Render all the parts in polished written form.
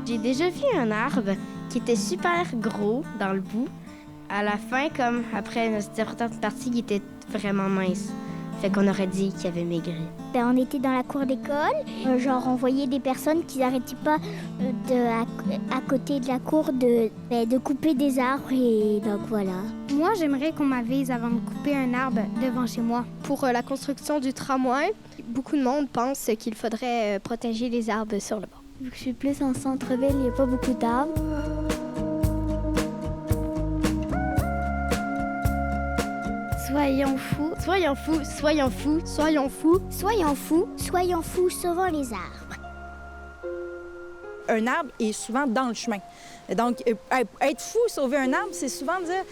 J'ai déjà vu un arbre qui était super gros dans le bout. À la fin, comme après une certaine partie, il était vraiment mince. Fait qu'on aurait dit qu'il avait maigri. On était dans la cour d'école. On voyait des personnes qui n'arrêtaient pas à côté de la cour de couper des arbres. Et donc voilà. Moi, j'aimerais qu'on m'avise avant de couper un arbre devant chez moi. Pour la construction du tramway, beaucoup de monde pense qu'il faudrait protéger les arbres sur le bord. Vu que je suis plus en centre-ville, il n'y a pas beaucoup d'arbres. Soyons fous, soyons fous, soyons fous, soyons fous. Soyons fous, soyons fous, sauvons les arbres. Un arbre est souvent dans le chemin. Donc, être fou, sauver un arbre, c'est souvent dire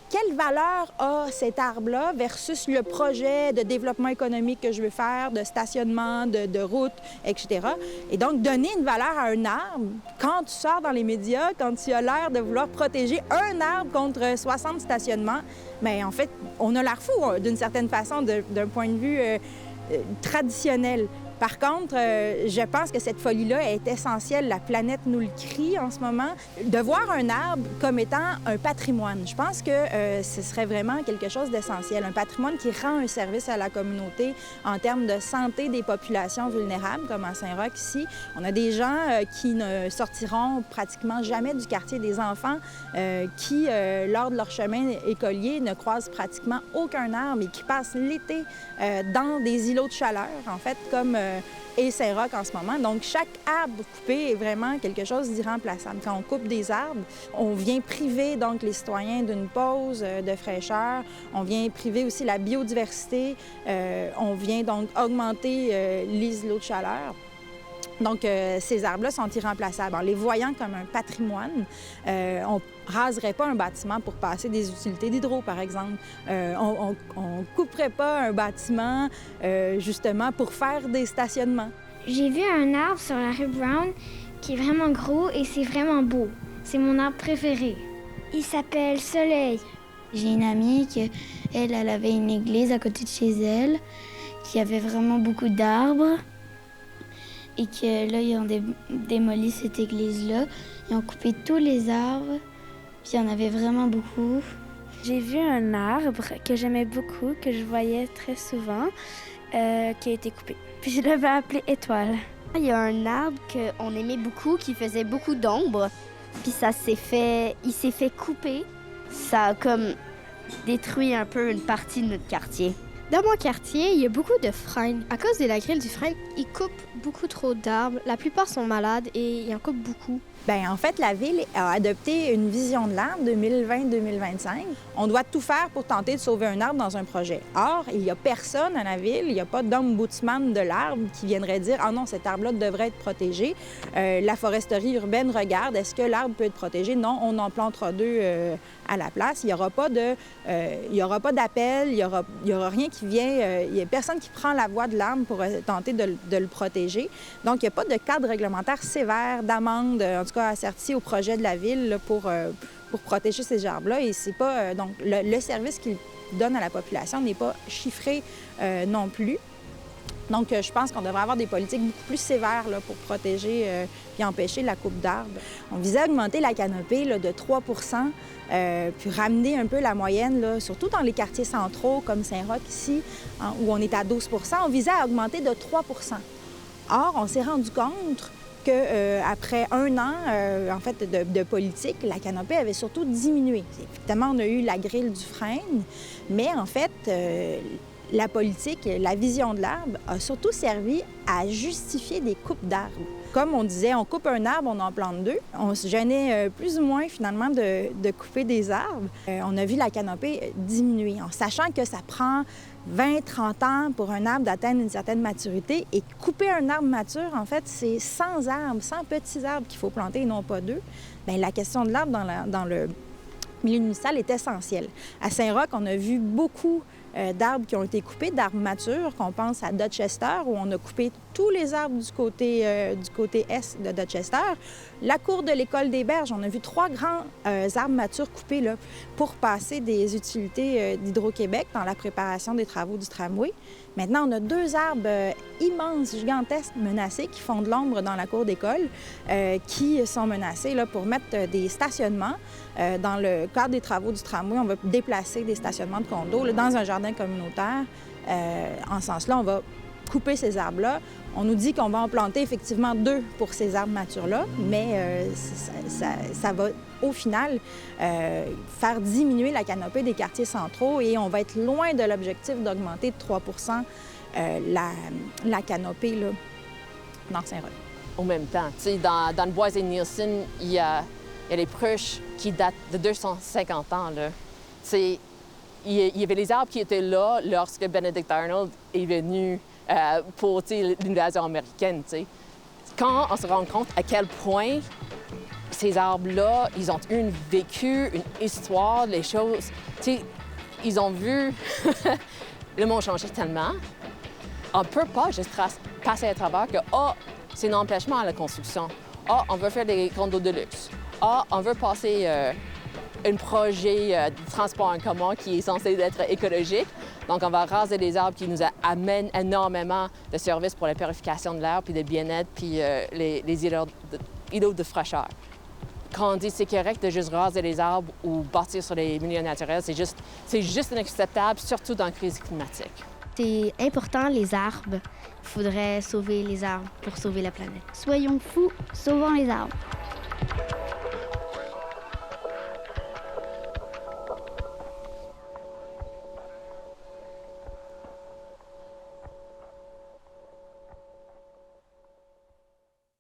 quelle valeur a cet arbre-là versus le projet de développement économique que je veux faire, de stationnement, de route, etc. Et donc, donner une valeur à un arbre, quand tu sors dans les médias, quand tu as l'air de vouloir protéger un arbre contre 60 stationnements, bien, en fait, on a l'air fou, d'une certaine façon, d'un point de vue traditionnel. Par contre, je pense que cette folie-là est essentielle. La planète nous le crie en ce moment. De voir un arbre comme étant un patrimoine, je pense que ce serait vraiment quelque chose d'essentiel. Un patrimoine qui rend un service à la communauté en termes de santé des populations vulnérables, comme à Saint-Roch ici. On a des gens qui ne sortiront pratiquement jamais du quartier, des enfants qui, lors de leur chemin écolier, ne croisent pratiquement aucun arbre et qui passent l'été dans des îlots de chaleur, en fait, comme et Saint-Roch en ce moment. Donc, chaque arbre coupé est vraiment quelque chose d'irremplaçable. Quand on coupe des arbres, on vient priver donc les citoyens d'une pause de fraîcheur. On vient priver aussi la biodiversité. On vient donc augmenter les îlots de chaleur. Donc, ces arbres-là sont irremplaçables. En les voyant comme un patrimoine, on ne raserait pas un bâtiment pour passer des utilités d'hydro, par exemple. On ne couperait pas un bâtiment, justement, pour faire des stationnements. J'ai vu un arbre sur la rue Brown qui est vraiment gros et c'est vraiment beau. C'est mon arbre préféré. Il s'appelle Soleil. J'ai une amie elle avait une église à côté de chez elle qui avait vraiment beaucoup d'arbres. Et que là, ils ont démoli cette église-là. Ils ont coupé tous les arbres, puis il y en avait vraiment beaucoup. J'ai vu un arbre que j'aimais beaucoup, que je voyais très souvent, qui a été coupé. Puis je l'avais appelé Étoile. Il y a un arbre qu'on aimait beaucoup, qui faisait beaucoup d'ombre, puis il s'est fait couper. Ça a comme détruit un peu une partie de notre quartier. Dans mon quartier, il y a beaucoup de frênes. À cause de la grille du frêne, ils coupent beaucoup trop d'arbres. La plupart sont malades et ils en coupent beaucoup. Bien, en fait, la Ville a adopté une vision de l'arbre 2020-2025. On doit tout faire pour tenter de sauver un arbre dans un projet. Or, il n'y a personne à la Ville, il n'y a pas d'ombudsman de l'arbre qui viendrait dire « Ah non, cet arbre-là devrait être protégé. La foresterie urbaine regarde, est-ce que l'arbre peut être protégé? Non, on en plantera deux à la place. » Il n'y aura pas d'appel, il n'y aura rien qui vient, il n'y a personne qui prend la voie de l'arbre pour tenter de le protéger. Donc, il n'y a pas de cadre réglementaire sévère, d'amende, en tout cas asserti au projet de la Ville là, pour protéger ces arbres-là. Et c'est pas... donc, le service qu'il donne à la population n'est pas chiffré non plus. Donc, je pense qu'on devrait avoir des politiques beaucoup plus sévères là, pour protéger et empêcher la coupe d'arbres. On visait augmenter la canopée là, de 3 puis ramener un peu la moyenne, là, surtout dans les quartiers centraux comme Saint-Roch ici, hein, où on est à 12 on visait à augmenter de 3 Or, on s'est rendu compte qu'après un an en fait, de politique, la canopée avait surtout diminué. Évidemment, on a eu la grille du frêne, mais en fait, la politique, la vision de l'arbre a surtout servi à justifier des coupes d'arbres. Comme on disait, on coupe un arbre, on en plante deux. On se gênait plus ou moins finalement de couper des arbres. On a vu la canopée diminuer, en sachant que ça prend 20-30 ans pour un arbre d'atteindre une certaine maturité. Et couper un arbre mature, en fait, c'est 100 arbres, 100 petits arbres qu'il faut planter et non pas deux. Bien, la question de l'arbre dans milieu municipal est essentiel. À Saint-Roch, on a vu beaucoup d'arbres qui ont été coupés, d'arbres matures, qu'on pense à Dorchester, où on a coupé tous les arbres du côté est de Dorchester. La cour de l'école des Berges, on a vu 3 grands arbres matures coupés là, pour passer des utilités d'Hydro-Québec dans la préparation des travaux du tramway. Maintenant, on a 2 arbres immenses, gigantesques, menacés, qui font de l'ombre dans la cour d'école, qui sont menacés là, pour mettre des stationnements. Dans le cadre des travaux du tramway, on va déplacer des stationnements de condos là, dans un jardin communautaire. En ce sens-là, on va couper ces arbres-là. On nous dit qu'on va en planter effectivement 2 pour ces arbres matures-là, mais ça va, au final, faire diminuer la canopée des quartiers centraux et on va être loin de l'objectif d'augmenter de 3 la canopée là, dans Saint-Roch. En même temps, tu sais, dans le bois et Nielsen, il y a les pruches qui datent de 250 ans. Là. Tu sais, il y avait les arbres qui étaient là lorsque Benedict Arnold est venu pour l'invasion américaine. T'sais. Quand on se rend compte à quel point ces arbres-là, ils ont vécu une histoire, les choses, ils ont vu le monde changer tellement, on ne peut pas juste passer à travers que c'est un empêchement à la construction. On veut faire des condos de luxe. On veut passer un projet de transport en commun qui est censé être écologique. Donc, on va raser les arbres qui nous amènent énormément de services pour la purification de l'air, puis de bien-être, puis les îlots de fraîcheur. Quand on dit c'est correct de juste raser les arbres ou bâtir sur les milieux naturels, c'est juste inacceptable, surtout dans la crise climatique. C'est important, les arbres. Il faudrait sauver les arbres pour sauver la planète. Soyons fous, sauvons les arbres.